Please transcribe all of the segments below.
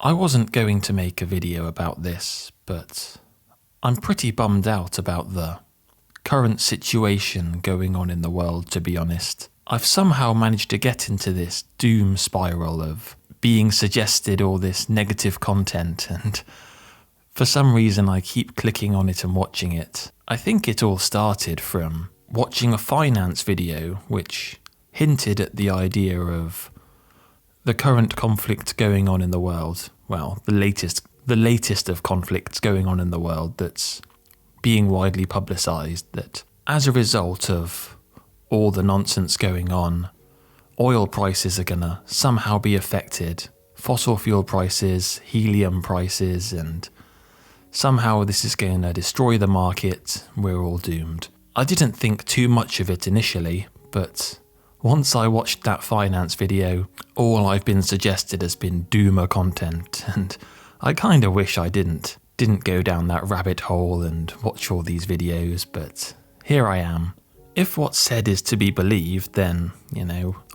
I wasn't going to make a video about this, but I'm pretty bummed out about the current situation going on in the world, to be honest. I've somehow managed to get into this doom spiral of being suggested all this negative content, and for some reason I keep clicking on it and watching it. I think it all started from watching a finance video which hinted at the idea of the current conflict going on in the world. Well, the latest of conflicts going on in the world that's being widely publicised, that as a result of all the nonsense going on, oil prices are going to somehow be affected, fossil fuel prices, helium prices, and somehow this is going to destroy the market. We're all doomed. I didn't think too much of it initially, but once I watched that finance video, all I've been suggested has been doomer content, and I kind of wish I didn't go down that rabbit hole and watch all these videos, but here I am. If what's said is to be believed, then,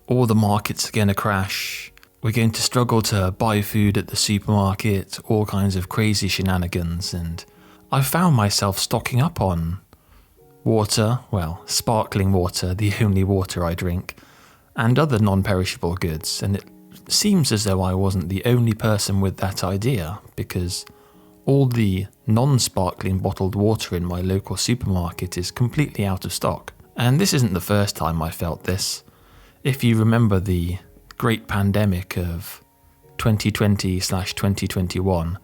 all the markets are going to crash, we're going to struggle to buy food at the supermarket, all kinds of crazy shenanigans, and I found myself stocking up on water, well, sparkling water, the only water I drink, and other non-perishable goods, and it seems as though I wasn't the only person with that idea, because all the non-sparkling bottled water in my local supermarket is completely out of stock. And this isn't the first time I felt this. If you remember the great pandemic of 2020/2021,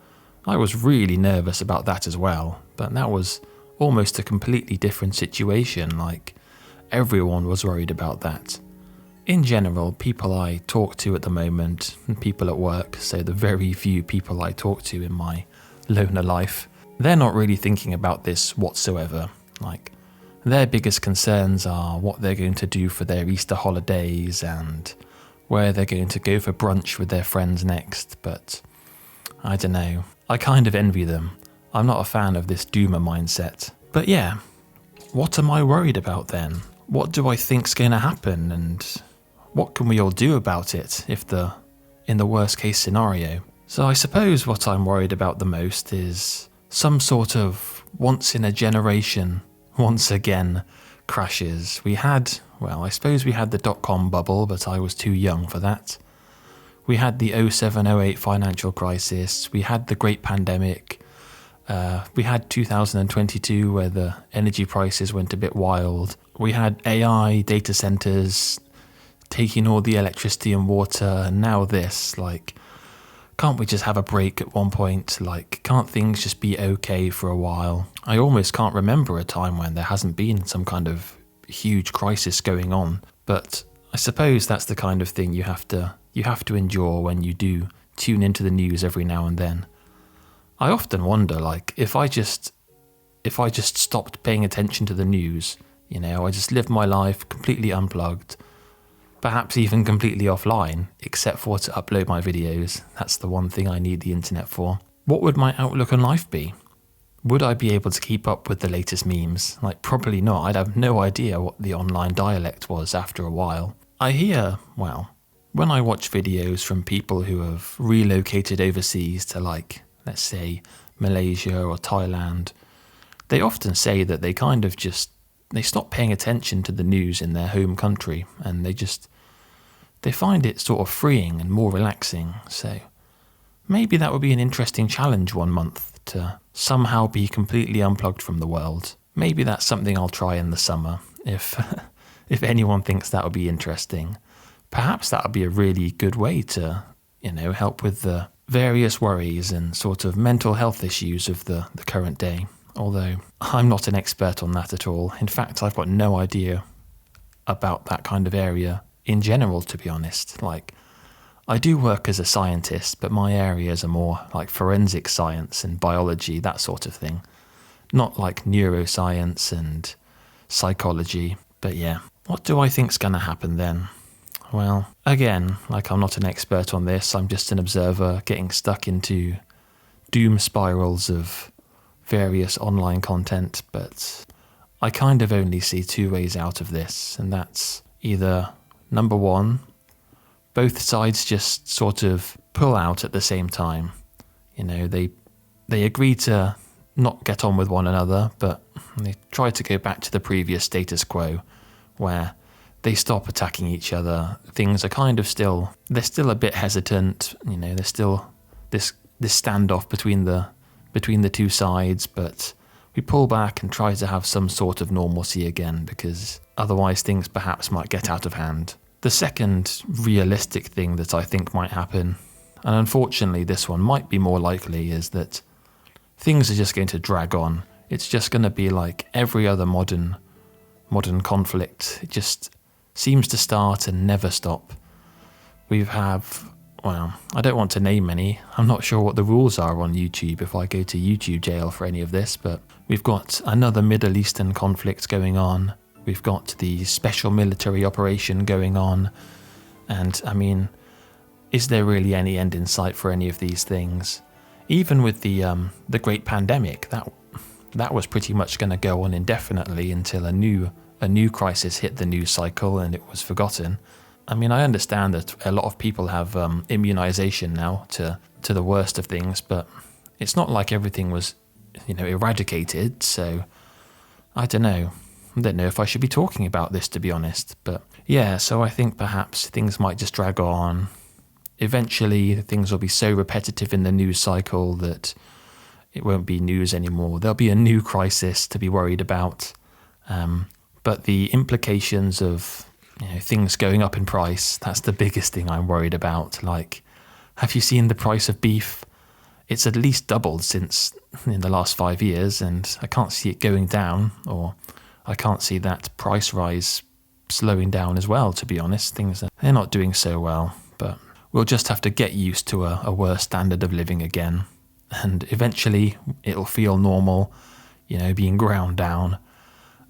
I was really nervous about that as well, but that was almost a completely different situation. Like, everyone was worried about that. In general, people I talk to at the moment, and people at work, so the very few people I talk to in my loner life, they're not really thinking about this whatsoever. Like, their biggest concerns are what they're going to do for their Easter holidays and where they're going to go for brunch with their friends next, but I don't know. I kind of envy them. I'm not a fan of this doomer mindset. But yeah, what am I worried about then? What do I think's going to happen, and what can we all do about it in the worst case scenario? So I suppose what I'm worried about the most is some sort of once in a generation, once again, crashes. I suppose we had the dot-com bubble, but I was too young for that. We had the 07-08 financial crisis. We had the great pandemic. We had 2022 where the energy prices went a bit wild. We had AI, data centers taking all the electricity and water, and now this. Can't we just have a break at one point? Can't things just be okay for a while? I almost can't remember a time when there hasn't been some kind of huge crisis going on, but I suppose that's the kind of thing you have to endure when you do tune into the news every now and then. I often wonder, if I just stopped paying attention to the news, I just lived my life completely unplugged, perhaps even completely offline, except for to upload my videos. That's the one thing I need the internet for. What would my outlook on life be? Would I be able to keep up with the latest memes? Probably not. I'd have no idea what the online dialect was after a while. I hear, when I watch videos from people who have relocated overseas to let's say Malaysia or Thailand, they often say that they kind of they stop paying attention to the news in their home country, and they find it sort of freeing and more relaxing. So maybe that would be an interesting challenge one month, to somehow be completely unplugged from the world. Maybe that's something I'll try in the summer, if anyone thinks that would be interesting. Perhaps that would be a really good way to, help with the various worries and sort of mental health issues of the current day. Although I'm not an expert on that at all. In fact, I've got no idea about that kind of area in general, to be honest. I do work as a scientist, but my areas are more forensic science and biology, that sort of thing. Not neuroscience and psychology. But yeah, what do I think's going to happen then? Well, again, I'm not an expert on this. I'm just an observer getting stuck into doom spirals of various online content, but I kind of only see two ways out of this, and that's either, number one, both sides just sort of pull out at the same time. You know, they agree to not get on with one another, but they try to go back to the previous status quo where they stop attacking each other. Things are kind of they're still a bit hesitant, you know, there's still this standoff between the two sides, but we pull back and try to have some sort of normalcy again, because otherwise things perhaps might get out of hand. The second realistic thing that I think might happen, and unfortunately this one might be more likely, is that things are just going to drag on. It's just going to be like every other modern conflict. It just seems to start and never stop. Well, I don't want to name any. I'm not sure what the rules are on YouTube if I go to YouTube jail for any of this, but we've got another Middle Eastern conflict going on. We've got the special military operation going on. And I mean, is there really any end in sight for any of these things? Even with the Great Pandemic, that was pretty much going to go on indefinitely until a new crisis hit the news cycle and it was forgotten. I mean, I understand that a lot of people have immunization now to the worst of things, but it's not like everything was, you know, eradicated. So I don't know if I should be talking about this, to be honest. But yeah, so I think perhaps things might just drag on. Eventually, things will be so repetitive in the news cycle that it won't be news anymore. There'll be a new crisis to be worried about. But the implications of, you know, things going up in price, that's the biggest thing I'm worried about. Like, have you seen the price of beef? It's at least doubled since in the last 5 years, and I can't see it going down, or I can't see that price rise slowing down as well, to be honest. They're not doing so well, but we'll just have to get used to a worse standard of living again. And eventually it'll feel normal, you know, being ground down.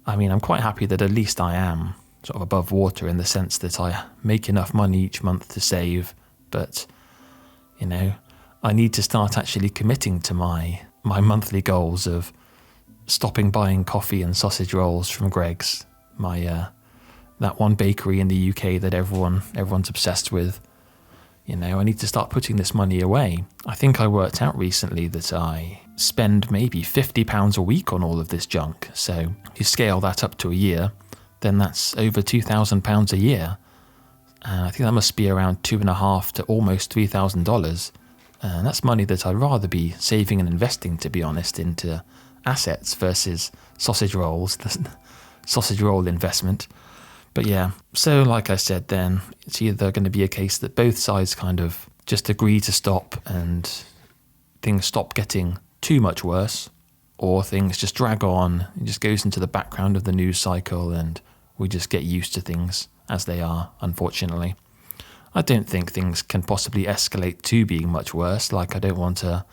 I mean, I'm quite happy that at least I am sort of above water in the sense that I make enough money each month to save. But, you know, I need to start actually committing to my monthly goals of stopping buying coffee and sausage rolls from Greg's, that one bakery in the UK that everyone's obsessed with. You know, I need to start putting this money away. I think I worked out recently that I spend maybe £50 a week on all of this junk. So if you scale that up to a year, then that's over £2,000 a year. And I think that must be around $2,500 to almost $3,000. And that's money that I'd rather be saving and investing, to be honest, into assets versus sausage rolls, the sausage roll investment. But yeah, so like I said then, it's either going to be a case that both sides kind of just agree to stop and things stop getting too much worse, or things just drag on, it just goes into the background of the news cycle and we just get used to things as they are, unfortunately. I don't think things can possibly escalate to being much worse. Like, I don't want a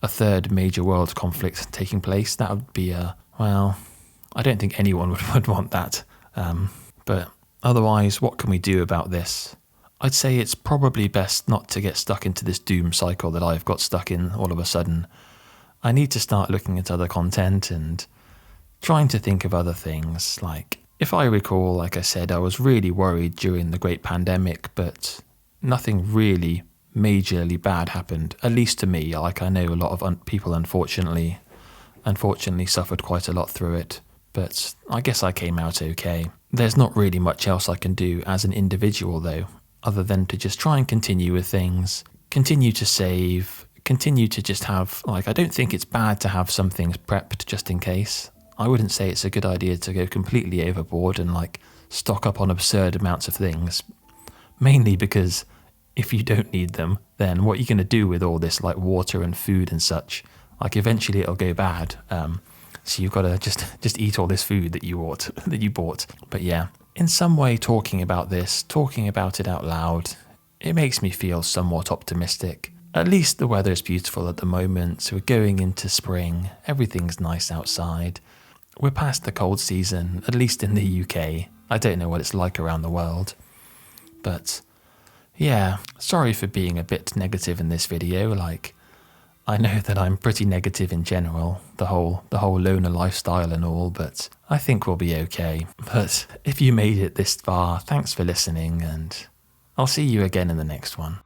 third major world conflict taking place. That would be well, I don't think anyone would want that. But otherwise, what can we do about this? I'd say it's probably best not to get stuck into this doom cycle that I've got stuck in all of a sudden. I need to start looking at other content and trying to think of other things. Like, if I recall, like I said, I was really worried during the Great Pandemic, but nothing really majorly bad happened, at least to me. Like, I know a lot of people unfortunately suffered quite a lot through it, but I guess I came out okay. There's not really much else I can do as an individual though, other than to just try and continue with things, continue to save, continue to just have, like, I don't think it's bad to have some things prepped just in case. I wouldn't say it's a good idea to go completely overboard and like stock up on absurd amounts of things, mainly because if you don't need them, then what are you going to do with all this like water and food and such? Like, eventually it'll go bad. So you've got to just eat all this food that you bought. But yeah, in some way talking about it out loud, it makes me feel somewhat optimistic. At least the weather is beautiful at the moment. So we're going into spring. Everything's nice outside. We're past the cold season, at least in the UK. I don't know what it's like around the world. But yeah, sorry for being a bit negative in this video. Like, I know that I'm pretty negative in general, the whole loner lifestyle and all, but I think we'll be okay. But if you made it this far, thanks for listening, and I'll see you again in the next one.